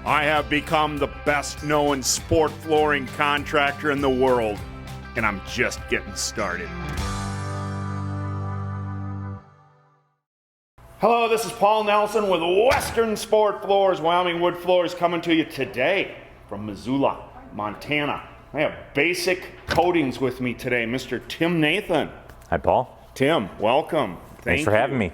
I have become the best known sport flooring contractor in the world, and I'm just getting started. Hello, this is Paul Nelson with Western Sport Floors, Wyoming Wood Floors, coming to you today from Missoula, Montana. I have Basic Coatings with me today, Mr. Tim Nathan. Hi, Paul. Tim, welcome. Thanks for having me.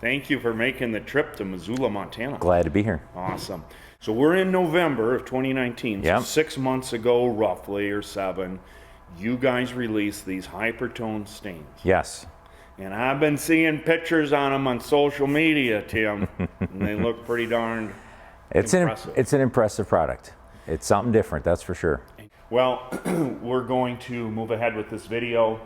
Thank you for making the trip to Missoula, Montana. Glad to be here. Awesome. So we're in November of 2019. Yep. So 6 months ago, roughly, or 7, you guys released these HyperTone Stains. Yes. And I've been seeing pictures on them on social media, Tim, and they look pretty darn impressive. It's an impressive product. It's something different, that's for sure. Well, we're going to move ahead with this video.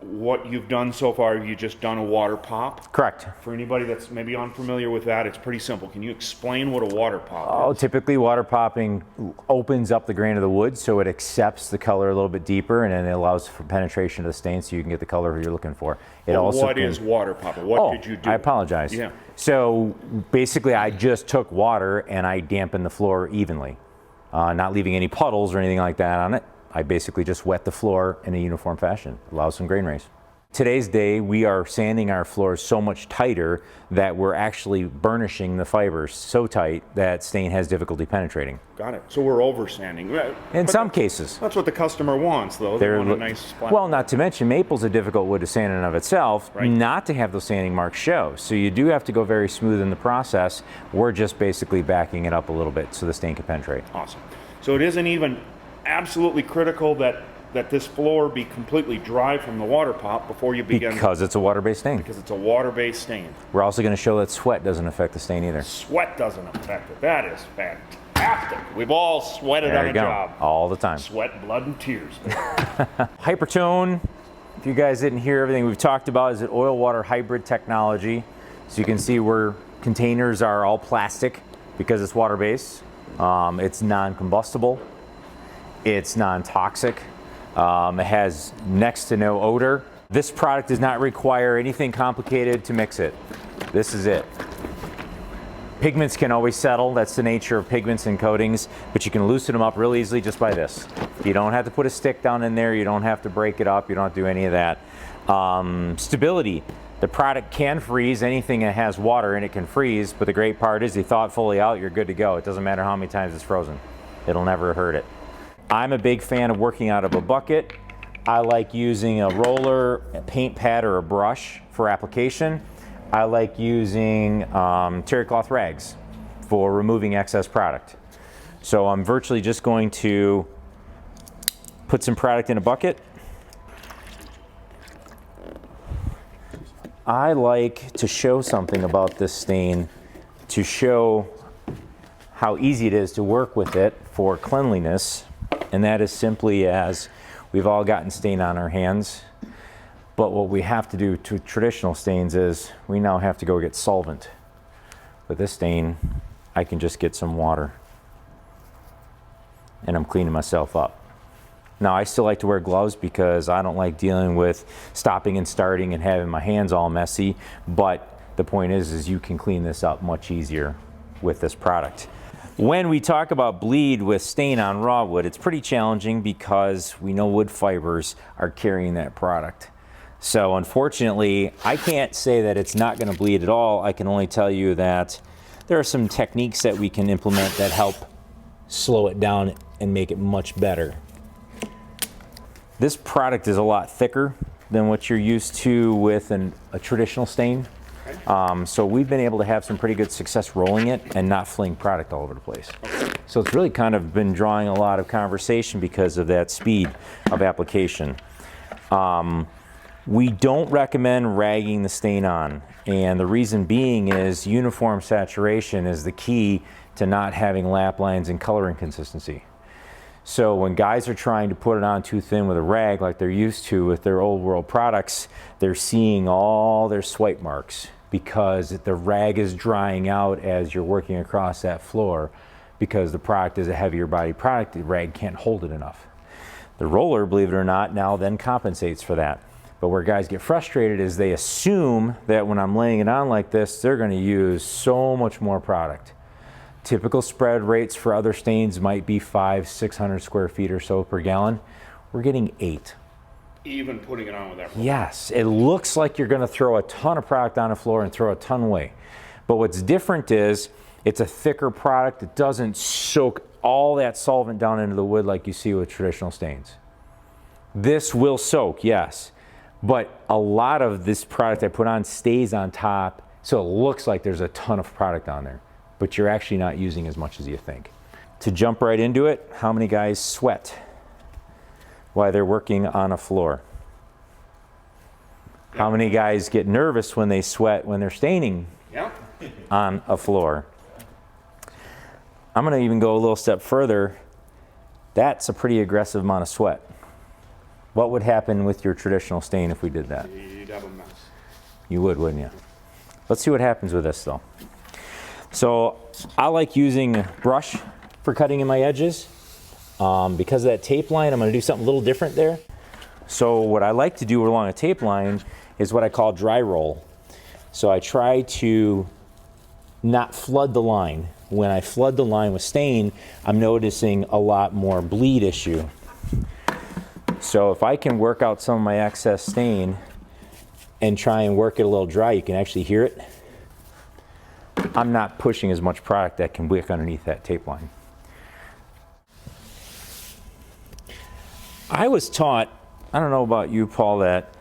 What you've done so far, have you just done a water pop? Correct. For anybody that's maybe unfamiliar with that, it's pretty simple. Can you explain what a water pop is? Typically water popping opens up the grain of the wood so it accepts the color a little bit deeper, and then it allows for penetration of the stain so you can get the color you're looking for. What is water popping? What did you do? I apologize. Yeah. So basically I just took water and I dampened the floor evenly, not leaving any puddles or anything like that on it. I basically just wet the floor in a uniform fashion. Allows some grain race. Today's day, we are sanding our floors so much tighter that we're actually burnishing the fibers so tight that stain has difficulty penetrating. Got it. So we're over sanding. In some cases. That's what the customer wants, though. They want a nice splat. Well, not to mention maple's a difficult wood to sand in and of itself, right, not to have those sanding marks show. So you do have to go very smooth in the process. We're just basically backing it up a little bit so the stain can penetrate. Awesome. So it isn't even absolutely critical that this floor be completely dry from the water pop before you begin. Because it's a water-based stain. Because it's a water-based stain. We're also going to show that sweat doesn't affect the stain either. Sweat doesn't affect it. That is fantastic. We've all sweated on a job. All the time. Sweat, blood, and tears. HyperTone, if you guys didn't hear everything we've talked about, is an oil-water hybrid technology. So you can see where containers are all plastic because it's water-based. It's non-combustible. It's non-toxic. It has next to no odor. This product does not require anything complicated to mix it. This is it. Pigments can always settle. That's the nature of pigments and coatings, but you can loosen them up real easily just by this. You don't have to put a stick down in there. You don't have to break it up. You don't have to do any of that. Stability. The product can freeze. Anything that has water in it can freeze, but the great part is you thaw it fully out, you're good to go. It doesn't matter how many times it's frozen. It'll never hurt it. I'm a big fan of working out of a bucket. I like using a roller, a paint pad, or a brush for application. I like using terry cloth rags for removing excess product. So I'm virtually just going to put some product in a bucket. I like to show something about this stain to show how easy it is to work with it for cleanliness. And that is simply as we've all gotten stain on our hands, but what we have to do to traditional stains is we now have to go get solvent. With this stain, I can just get some water and I'm cleaning myself up. Now I still like to wear gloves because I don't like dealing with stopping and starting and having my hands all messy, but the point is you can clean this up much easier with this product. When we talk about bleed with stain on raw wood, it's pretty challenging because we know wood fibers are carrying that product. So unfortunately, I can't say that it's not going to bleed at all. I can only tell you that there are some techniques that we can implement that help slow it down and make it much better. This product is a lot thicker than what you're used to with a traditional stain. So we've been able to have some pretty good success rolling it and not fling product all over the place. So it's really kind of been drawing a lot of conversation because of that speed of application. We don't recommend ragging the stain on, and the reason being is uniform saturation is the key to not having lap lines and color inconsistency. So when guys are trying to put it on too thin with a rag like they're used to with their old world products, they're seeing all their swipe marks because the rag is drying out as you're working across that floor because the product is a heavier body product. The rag can't hold it enough. The roller, believe it or not, now then compensates for that. But where guys get frustrated is they assume that when I'm laying it on like this, they're going to use so much more product Typical spread rates for other stains might be 500-600 square feet or so per gallon. We're getting 8. Even putting it on with that floor. Yes, it looks like you're gonna throw a ton of product on the floor and throw a ton away. But what's different is it's a thicker product. It doesn't soak all that solvent down into the wood like you see with traditional stains. This will soak, yes, but a lot of this product I put on stays on top, so it looks like there's a ton of product on there, but you're actually not using as much as you think. To jump right into it, how many guys sweat while they're working on a floor? How many guys get nervous when they sweat when they're staining on a floor? I'm gonna even go a little step further. That's a pretty aggressive amount of sweat. What would happen with your traditional stain if we did that? You'd have a mess. You would, wouldn't you? Let's see what happens with this though. So I like using a brush for cutting in my edges. Because of that tape line, I'm gonna do something a little different there. So what I like to do along a tape line is what I call dry roll. So I try to not flood the line. When I flood the line with stain, I'm noticing a lot more bleed issue. So if I can work out some of my excess stain and try and work it a little dry, you can actually hear it. I'm not pushing as much product that can wick underneath that tape line. I was taught, I don't know about you, Paul, that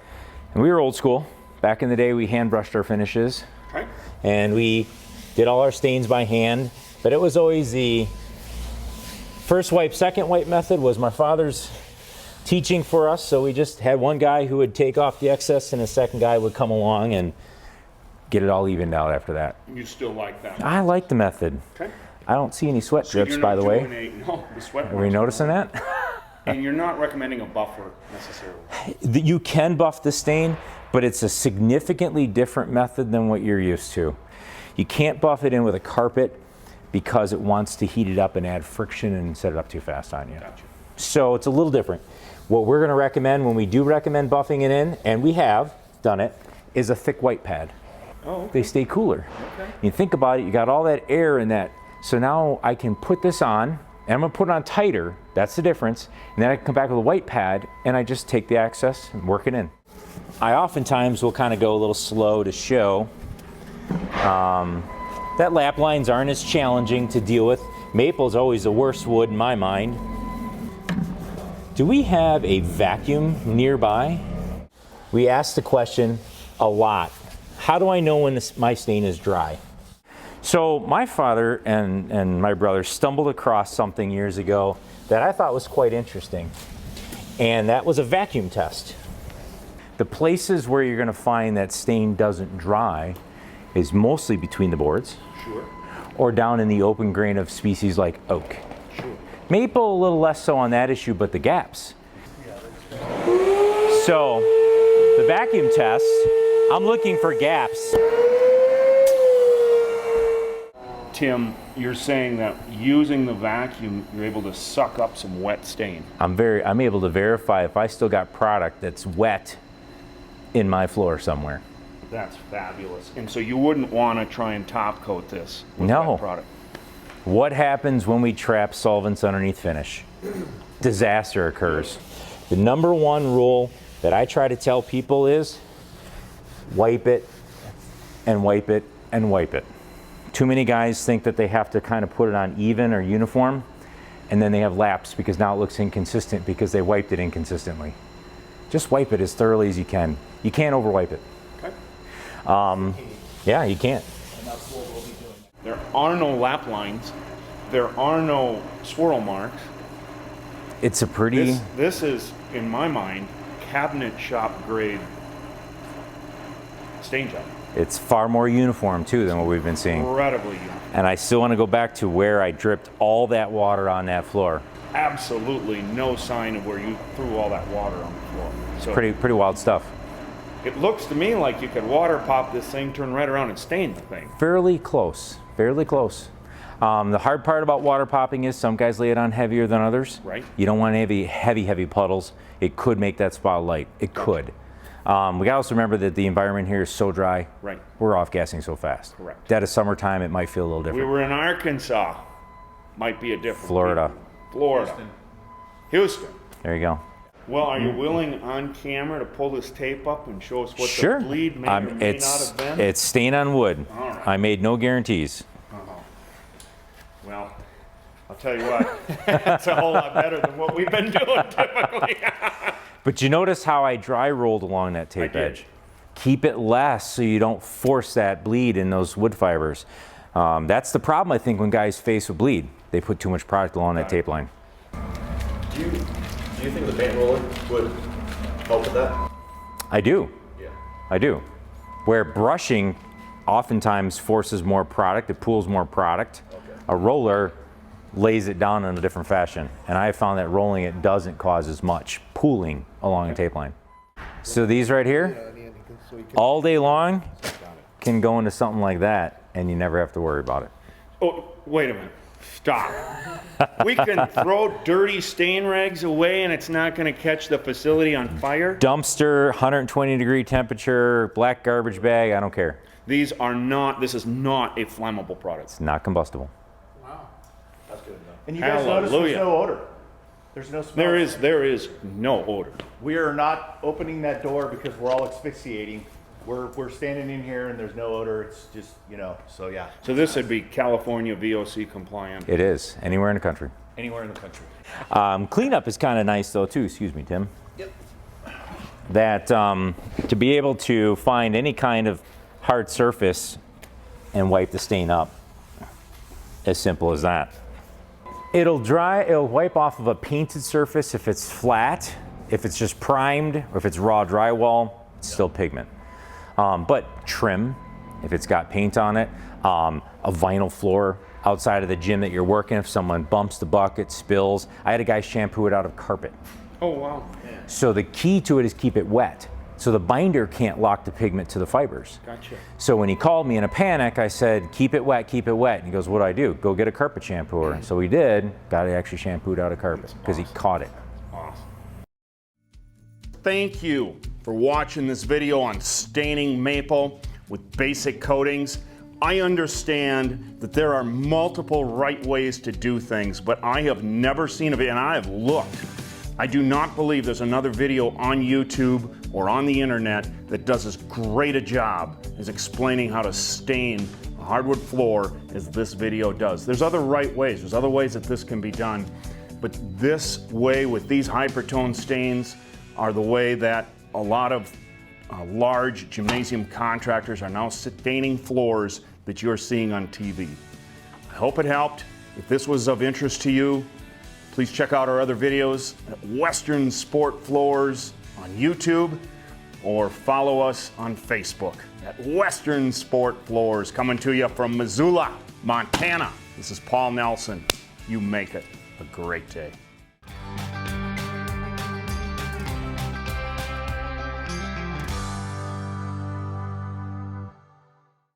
and we were old school. Back in the day, we hand brushed our finishes. Okay. And we did all our stains by hand, but it was always the first wipe, second wipe method was my father's teaching for us. So we just had one guy who would take off the excess and a second guy would come along and get it all evened out after that. You still like that? I like the method. Okay. I don't see any sweat drips, by the way. No, the sweat Are we noticing that? And you're not recommending a buffer necessarily. You can buff the stain, but it's a significantly different method than what you're used to. You can't buff it in with a carpet because it wants to heat it up and add friction and set it up too fast on you. Gotcha. So it's a little different. What we're gonna recommend when we do recommend buffing it in, and we have done it, is a thick white pad. Oh, okay. They stay cooler. Okay. You think about it, you got all that air in that. So now I can put this on, and I'm gonna put it on tighter, that's the difference, and then I can come back with a white pad, and I just take the excess and work it in. I oftentimes will kind of go a little slow to show that lap lines aren't as challenging to deal with. Maple is always the worst wood in my mind. Do we have a vacuum nearby? We ask the question a lot. How do I know when my stain is dry? So my father and my brother stumbled across something years ago that I thought was quite interesting. And that was a vacuum test. The places where you're gonna find that stain doesn't dry is mostly between the boards. Sure. Or down in the open grain of species like oak. Sure. Maple a little less so on that issue, but the gaps. So the vacuum test, I'm looking for gaps. Tim, you're saying that using the vacuum, you're able to suck up some wet stain. I'm able to verify if I still got product that's wet in my floor somewhere. That's fabulous. And so you wouldn't want to try and top coat this with No. wet product. What happens when we trap solvents underneath finish? Disaster occurs. The number one rule that I try to tell people is wipe it and wipe it and wipe it. Too many guys think that they have to kind of put it on even or uniform, and then they have laps because now it looks inconsistent because they wiped it inconsistently. Just wipe it as thoroughly as you can. You can't overwipe it. Okay. Yeah, you can't. There are no lap lines. There are no swirl marks. It's a pretty... This is, in my mind, cabinet shop grade stain job. It's far more uniform too than what we've been seeing. Incredibly uniform. And I still want to go back to where I dripped all that water on that floor. Absolutely no sign of where you threw all that water on the floor. So Pretty wild stuff. it looks to me like you could water pop this thing, turn right around and stain the thing. Fairly close, fairly close. The hard part about water popping is some guys lay it on heavier than others. Right. You don't want heavy puddles. It could make that spot light. It could. We gotta also remember that the environment here is so dry. Right. We're off gassing so fast. Correct. Dead of summertime, it might feel a little We different. were in Arkansas. Might be a different. Florida. Florida. Houston. There you go. Well, are you willing on camera to pull this tape up and show us what Sure. the bleed may or may not have been? It's stain on wood. All right. I made no guarantees. Well, I'll tell you what, it's a whole lot better than what we've been doing typically. But you notice how I dry rolled along that tape did. edge. Keep it less so you don't force that bleed in those wood fibers. That's the problem, I think, when guys face with bleed. They put too much product along that tape line. Do you think the paint roller would help with that? I do. Yeah. I do. Where brushing oftentimes forces more product, it pools more product. Okay. A roller lays it down in a different fashion. And I have found that rolling it doesn't cause as much pooling along a tape line. So these right here, all day long, can go into something like that and you never have to worry about it. Oh, wait a minute. Stop. We can throw dirty stain rags away and it's not going to catch the facility on fire? Dumpster, 120-degree temperature, black garbage bag, I don't care. This is not a flammable product. It's not combustible. That's good enough. And you guys notice Hallelujah. there's no odor. There's no smell. There is no odor. We are not opening that door because we're all asphyxiating. We're standing in here and there's no odor. It's just, you know, so yeah. So this would be California VOC compliant. It is, anywhere in the country. Anywhere in the country. Cleanup is kind of nice though too, excuse me, Tim. Yep. That to be able to find any kind of hard surface and wipe the stain up, as simple as that. It'll wipe off of a painted surface if it's flat, if it's just primed, or if it's raw drywall, it's still pigment. But trim, if it's got paint on it, a vinyl floor outside of the gym that you're working, if someone bumps the bucket, spills. I had a guy shampoo it out of carpet. Oh, wow. So the key to it is keep it wet. So the binder can't lock the pigment to the fibers. Gotcha. So when he called me in a panic, I said, keep it wet, keep it wet. And he goes, what do I do? Go get a carpet shampooer. So he did, got it actually shampooed out of carpet because he caught it. Awesome. Thank you for watching this video on staining maple with basic coatings. I understand that there are multiple right ways to do things, but I have never seen of it, and I have looked. I do not believe there's another video on YouTube or on the internet that does as great a job as explaining how to stain a hardwood floor as this video does. There's other right ways, there's other ways that this can be done, but this way with these HyperTone stains are the way that a lot of large gymnasium contractors are now staining floors that you're seeing on TV. I hope it helped. If this was of interest to you, please check out our other videos at Western Sport Floors on YouTube or follow us on Facebook at Western Sport Floors, coming to you from Missoula, Montana. This is Paul Nelson. You make it a great day.